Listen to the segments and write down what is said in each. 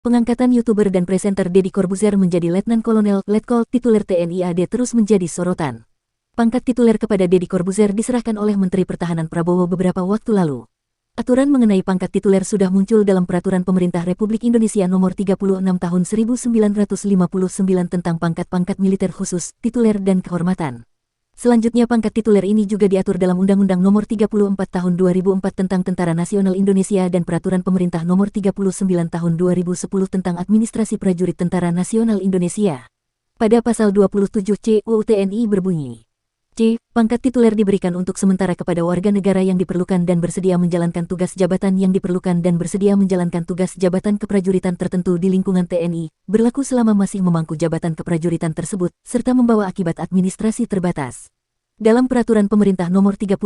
Pengangkatan YouTuber dan presenter Deddy Corbuzier menjadi Letnan Kolonel Letkol tituler TNI AD terus menjadi sorotan. Pangkat tituler kepada Deddy Corbuzier diserahkan oleh Menteri Pertahanan Prabowo beberapa waktu lalu. Aturan mengenai pangkat tituler sudah muncul dalam Peraturan Pemerintah Republik Indonesia Nomor 36 Tahun 1959 tentang pangkat-pangkat militer khusus, tituler dan kehormatan. Selanjutnya pangkat tituler ini juga diatur dalam Undang-Undang Nomor 34 Tahun 2004 tentang Tentara Nasional Indonesia dan Peraturan Pemerintah Nomor 39 Tahun 2010 tentang Administrasi Prajurit Tentara Nasional Indonesia. Pada pasal 27C UU TNI berbunyi, C. Pangkat tituler diberikan untuk sementara kepada warga negara yang diperlukan dan bersedia menjalankan tugas jabatan yang diperlukan dan bersedia menjalankan tugas jabatan keprajuritan tertentu di lingkungan TNI, berlaku selama masih memangku jabatan keprajuritan tersebut, serta membawa akibat administrasi terbatas. Dalam Peraturan Pemerintah Nomor 39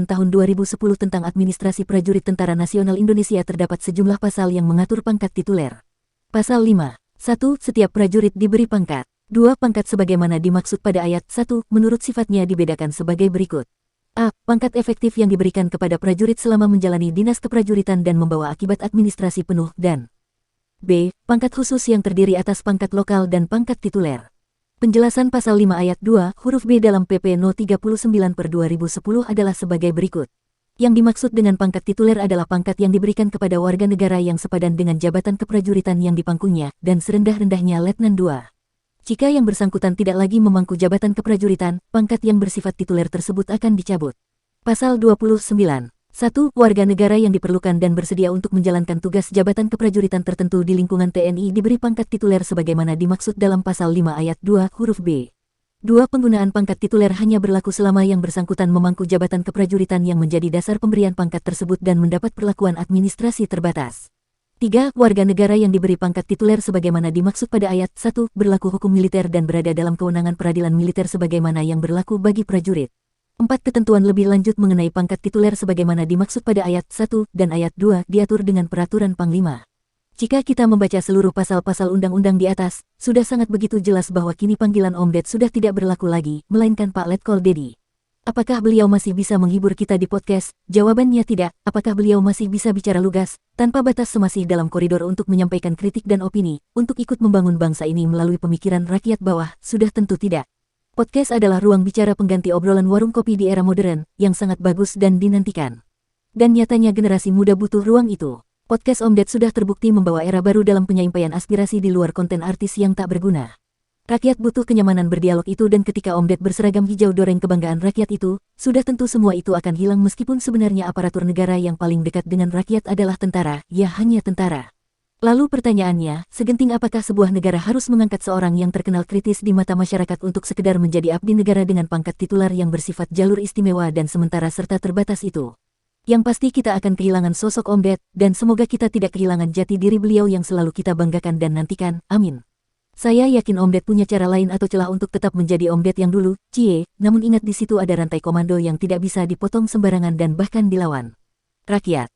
Tahun 2010 tentang Administrasi Prajurit Tentara Nasional Indonesia terdapat sejumlah pasal yang mengatur pangkat tituler. Pasal 5. 1. Setiap prajurit diberi pangkat. 2. Pangkat sebagaimana dimaksud pada ayat 1, menurut sifatnya dibedakan sebagai berikut. A. Pangkat efektif yang diberikan kepada prajurit selama menjalani dinas keprajuritan dan membawa akibat administrasi penuh dan B. Pangkat khusus yang terdiri atas pangkat lokal dan pangkat tituler. Penjelasan pasal 5 ayat 2 huruf B dalam PP No 39/2010 adalah sebagai berikut. Yang dimaksud dengan pangkat tituler adalah pangkat yang diberikan kepada warga negara yang sepadan dengan jabatan keprajuritan yang dipangkunya dan serendah-rendahnya Letnan 2. Jika yang bersangkutan tidak lagi memangku jabatan keprajuritan, pangkat yang bersifat tituler tersebut akan dicabut. Pasal 29. 1. Warga negara yang diperlukan dan bersedia untuk menjalankan tugas jabatan keprajuritan tertentu di lingkungan TNI diberi pangkat tituler sebagaimana dimaksud dalam pasal 5 ayat 2 huruf B. 2. Penggunaan pangkat tituler hanya berlaku selama yang bersangkutan memangku jabatan keprajuritan yang menjadi dasar pemberian pangkat tersebut dan mendapat perlakuan administrasi terbatas. 3. Warga negara yang diberi pangkat tituler sebagaimana dimaksud pada ayat 1 berlaku hukum militer dan berada dalam kewenangan peradilan militer sebagaimana yang berlaku bagi prajurit. 4. Ketentuan lebih lanjut mengenai pangkat tituler sebagaimana dimaksud pada ayat 1 dan ayat 2 diatur dengan Peraturan Panglima. Jika kita membaca seluruh pasal-pasal undang-undang di atas, sudah sangat begitu jelas bahwa kini panggilan Om Ded sudah tidak berlaku lagi, melainkan Pak Letkol Deddy. Apakah beliau masih bisa menghibur kita di podcast? Jawabannya tidak. Apakah beliau masih bisa bicara lugas, tanpa batas semasih dalam koridor untuk menyampaikan kritik dan opini, untuk ikut membangun bangsa ini melalui pemikiran rakyat bawah? Sudah tentu tidak. Podcast adalah ruang bicara pengganti obrolan warung kopi di era modern, yang sangat bagus dan dinantikan. Dan nyatanya generasi muda butuh ruang itu. Podcast Om Ded sudah terbukti membawa era baru dalam penyampaian aspirasi di luar konten artis yang tak berguna. Rakyat butuh kenyamanan berdialog itu dan ketika Om Ded berseragam hijau doreng kebanggaan rakyat itu, sudah tentu semua itu akan hilang meskipun sebenarnya aparatur negara yang paling dekat dengan rakyat adalah tentara, ya hanya tentara. Lalu pertanyaannya, segenting apakah sebuah negara harus mengangkat seorang yang terkenal kritis di mata masyarakat untuk sekedar menjadi abdi negara dengan pangkat tituler yang bersifat jalur istimewa dan sementara serta terbatas itu? Yang pasti kita akan kehilangan sosok Om Ded, dan semoga kita tidak kehilangan jati diri beliau yang selalu kita banggakan dan nantikan, amin. Saya yakin Om Ded punya cara lain atau celah untuk tetap menjadi Om Ded yang dulu, cie, namun ingat di situ ada rantai komando yang tidak bisa dipotong sembarangan dan bahkan dilawan. Rakyat.